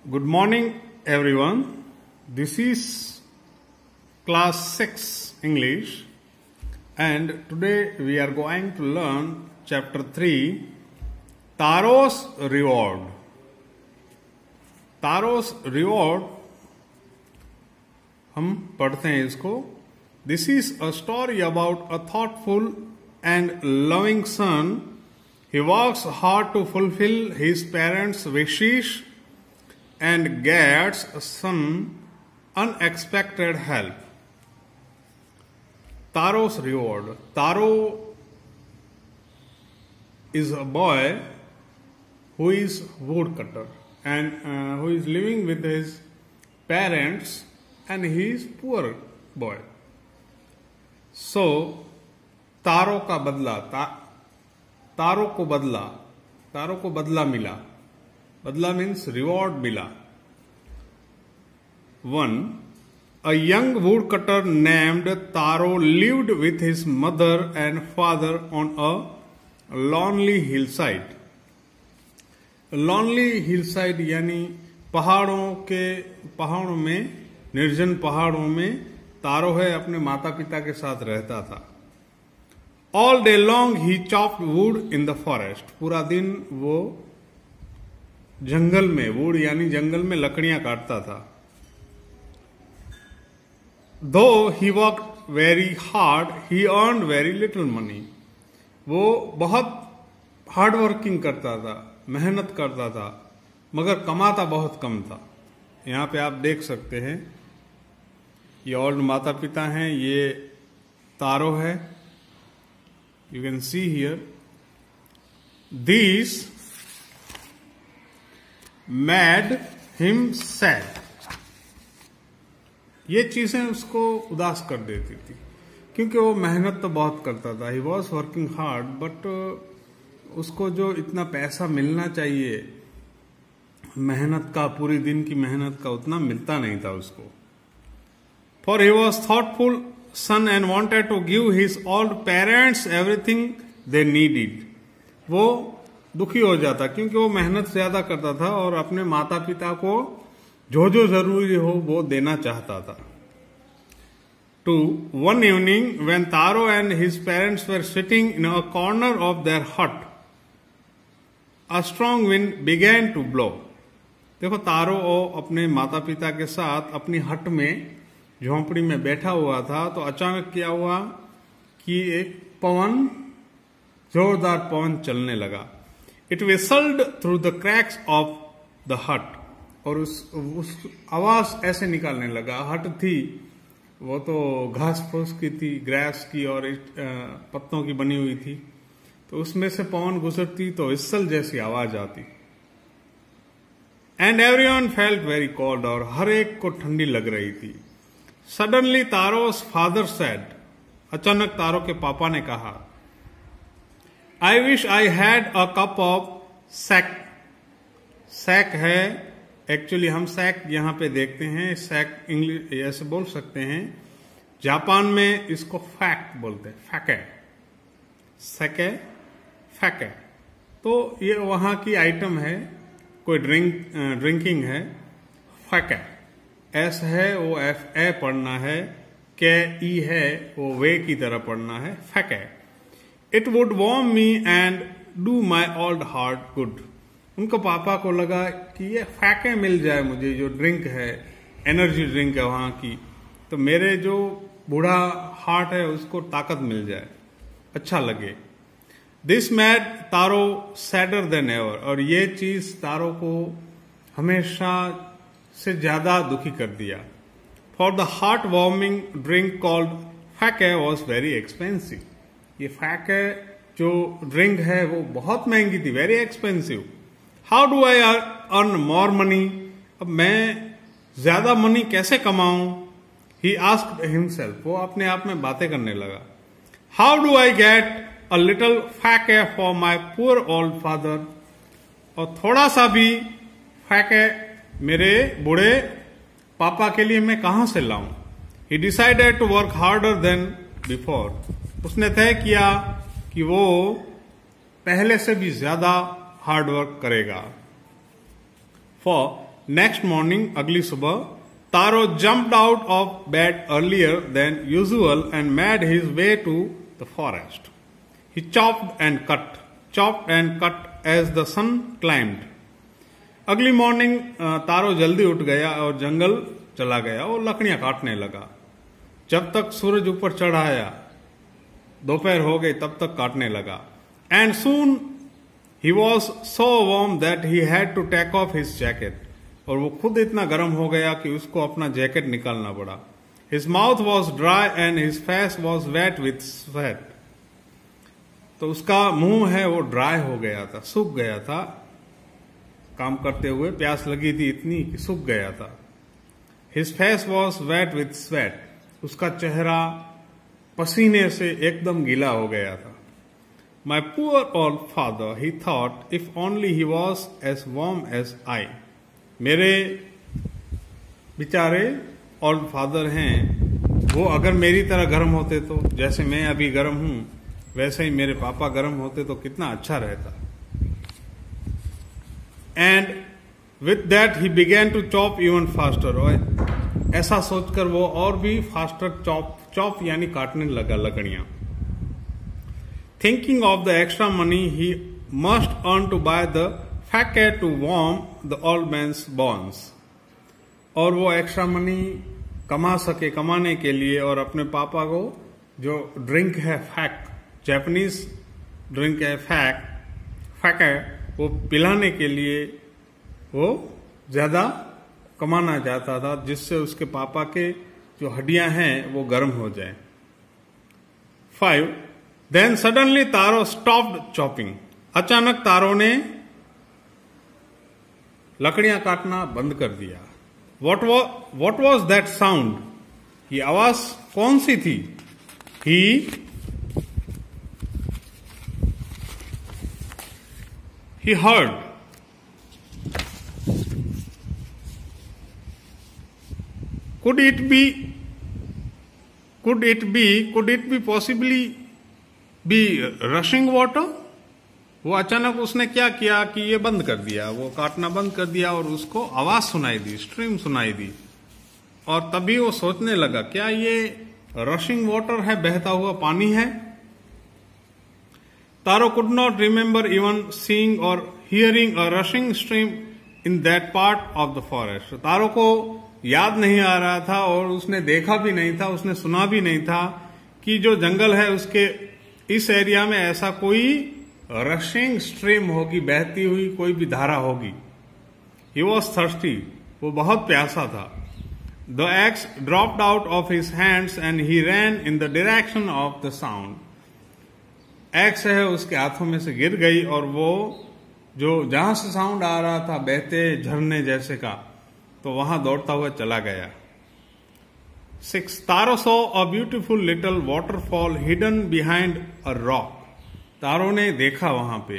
Good morning, everyone. This is class 6 English, and today we are going to learn chapter 3, Taro's Reward. Taro's Reward, हम पढ़ते हैं इसको. This is a story about a thoughtful and loving son. He works hard to fulfill his parents' wishes and gets some unexpected help. Taro's Reward. Taro is a boy who is woodcutter and who is living with his parents, and he is poor boy. So तारो का बदला, तारो को बदला मिला. Badla means reward mila. 1. A young woodcutter named Taro lived with his mother and father on a lonely hillside. Lonely hillside यानी पहाड़ों में, निर्जन पहाड़ों में तारो है अपने माता पिता के साथ रहता था. All day long he chopped wood in the forest. पूरा दिन वो जंगल में, वुड यानी जंगल में लकड़ियां काटता था. Though he worked very hard, he earned very little money. वो बहुत हार्ड वर्किंग करता था, मेहनत करता था, मगर कमाता बहुत कम था. यहाँ पे आप देख सकते हैं, ये ओल्ड माता पिता हैं, ये तारो है. You can see here. These made him sad. ये चीजें उसको उदास कर देती थी, क्योंकि वो मेहनत तो बहुत करता था. He was working hard, but उसको जो इतना पैसा मिलना चाहिए मेहनत का, पूरी दिन की मेहनत का, उतना मिलता नहीं था उसको. For he was thoughtful son and wanted to give his old parents everything they needed. वो दुखी हो जाता क्योंकि वो मेहनत ज्यादा करता था और अपने माता पिता को जो जो जरूरी हो वो देना चाहता था. To one evening when Taro and his parents were sitting in a corner of their hut, a strong wind began to blow. देखो, तारो अपने माता पिता के साथ अपनी हट में, झोंपड़ी में बैठा हुआ था, तो अचानक क्या हुआ कि एक जोरदार पवन चलने लगा. It whistled through the cracks of the hut. और उस आवाज ऐसे निकालने लगा. हट थी वो तो घास फूस की थी, ग्रास की और पत्तों की बनी हुई थी, तो उसमें से पवन गुजरती तो विसल जैसी आवाज आती. And everyone felt very cold. और हर एक को ठंडी लग रही थी. Suddenly Taro's father said. अचानक तारो के पापा ने कहा, I wish I had a cup of sack. Sack है, एक्चुअली हम सैक यहां पे देखते हैं. सैक इंग्लिश ऐसे बोल सकते हैं. जापान में इसको फैक बोलते हैं, फैके, सैके, फैके. तो ये वहां की आइटम है, कोई ड्रिंकिंग है. फैके एस है, वो एफ ए पढ़ना है. के ई है, वो वे की तरह पढ़ना है. फैके. It would warm me and do my old heart good. उनको पापा को लगा कि ये फैके मिल जाए मुझे, जो ड्रिंक है, एनर्जी ड्रिंक है वहां की, तो मेरे जो बूढ़ा हार्ट है उसको ताकत मिल जाए, अच्छा लगे. This made taro sadder than ever. और ये चीज तारो को हमेशा से ज्यादा दुखी कर दिया. For the heart warming drink called फैके was very expensive. ये फैके जो ड्रिंक है वो बहुत महंगी थी, very expensive. How do I earn more money. अब मैं ज्यादा मनी कैसे कमाऊं. He asked himself. वो अपने आप में बातें करने लगा. How do I get a little sake for my poor old father. और थोड़ा सा भी फैके मेरे बूढ़े पापा के लिए मैं कहां से लाऊं. He decided to work harder than before. उसने तय किया कि वो पहले से भी ज्यादा हार्ड वर्क करेगा. For नेक्स्ट मॉर्निंग, अगली सुबह, Taro jumped out of bed earlier than usual and made his way to the forest. He chopped and cut as the sun climbed. अगली मॉर्निंग तारो जल्दी उठ गया और जंगल चला गया और लकड़ियां काटने लगा. जब तक सूरज ऊपर चढ़ आया, दोपहर हो गई, तब तक काटने लगा. And soon he was so warm that he had to take off his jacket. और वो खुद इतना गर्म हो गया कि उसको अपना जैकेट निकालना पड़ा. His mouth was dry and his face was wet with sweat. तो उसका मुंह है वो ड्राई हो गया था, सूख गया था. काम करते हुए प्यास लगी थी इतनी कि सूख गया था. His face was wet with sweat. उसका चेहरा पसीने से एकदम गीला हो गया था. My poor old father, he thought, if only he was as warm as I. मेरे बेचारे ओल्ड फादर हैं, वो अगर मेरी तरह गर्म होते तो, जैसे मैं अभी गर्म हूं वैसे ही मेरे पापा गर्म होते तो कितना अच्छा रहता. And with that he began to chop even faster. ऐसा सोचकर वो और भी फास्टर चॉप यानी काटने लगा लकड़ियां. Thinking of the extra money he must earn to buy the sake to warm the old man's bones. और वो एक्स्ट्रा मनी कमाने के लिए और अपने पापा को जो ड्रिंक है फैक, जापानीज ड्रिंक है फैके, वो पिलाने के लिए वो ज्यादा कमाना चाहता था, जिससे उसके पापा के जो हड्डियां हैं वो गर्म हो जाए. 5. देन सडनली तारो स्टॉप्ड चॉपिंग. अचानक तारो ने लकड़ियां काटना बंद कर दिया. What was that sound? ये आवाज कौन सी थी? He heard. Could it be possibly be rushing water? वो अचानक उसने क्या किया कि ये बंद कर दिया, वो काटना बंद कर दिया और उसको आवाज सुनाई दी, स्ट्रीम सुनाई दी. और तभी वो सोचने लगा, क्या ये रशिंग वाटर है, बहता हुआ पानी है? Taro could not remember even seeing or hearing a rushing stream in that part of the forest. Taro को याद नहीं आ रहा था और उसने देखा भी नहीं था, उसने सुना भी नहीं था कि जो जंगल है उसके इस एरिया में ऐसा कोई रशिंग स्ट्रीम होगी, बहती हुई कोई भी धारा होगी. He was thirsty. वो बहुत प्यासा था. The axe dropped out of his hands and he ran in the direction of the sound. Axe है उसके हाथों में से गिर गई और वो जो जहां से साउंड आ रहा था, बहते झरने जैसे का, तो वहां दौड़ता हुआ चला गया. 6. Taro saw a beautiful little waterfall hidden behind a rock. Taro ने देखा वहां पे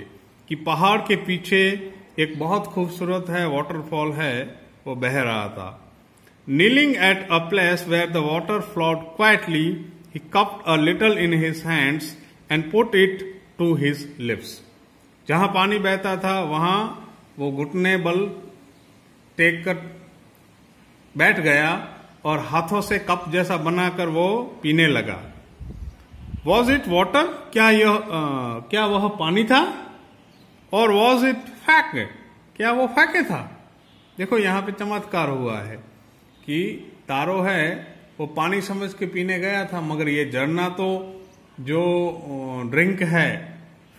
कि पहाड़ के पीछे एक बहुत खूबसूरत है वाटरफॉल है, वो बह रहा था. Kneeling at a place where the water flowed quietly, he cupped a little in his hands and put it to his lips. जहां पानी बहता था वहां वो घुटने बल टेक कर बैठ गया और हाथों से कप जैसा बनाकर वो पीने लगा. Was it water? क्या वह पानी था? और वॉज इट फैक? क्या वो फैके था? देखो यहां पे चमत्कार हुआ है कि तारो है वो पानी समझ के पीने गया था, मगर ये झरना तो जो ड्रिंक है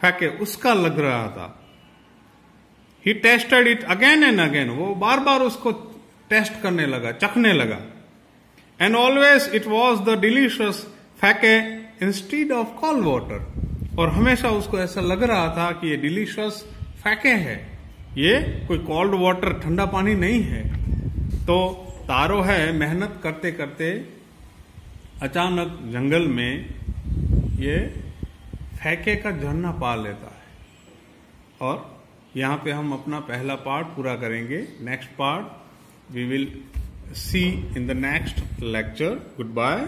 फैके उसका लग रहा था. He tasted it again and again. वो बार बार उसको टेस्ट करने लगा, चखने लगा. And always it was the delicious sake instead of cold water. और हमेशा उसको ऐसा लग रहा था कि ये डिलीशियस फैके है, ये कोई कोल्ड वाटर ठंडा पानी नहीं है. तो तारो है मेहनत करते करते अचानक जंगल में ये फैके का झरना पा लेता है. और यहां पे हम अपना पहला पार्ट पूरा करेंगे. Next part we will see in the next lecture. Good bye.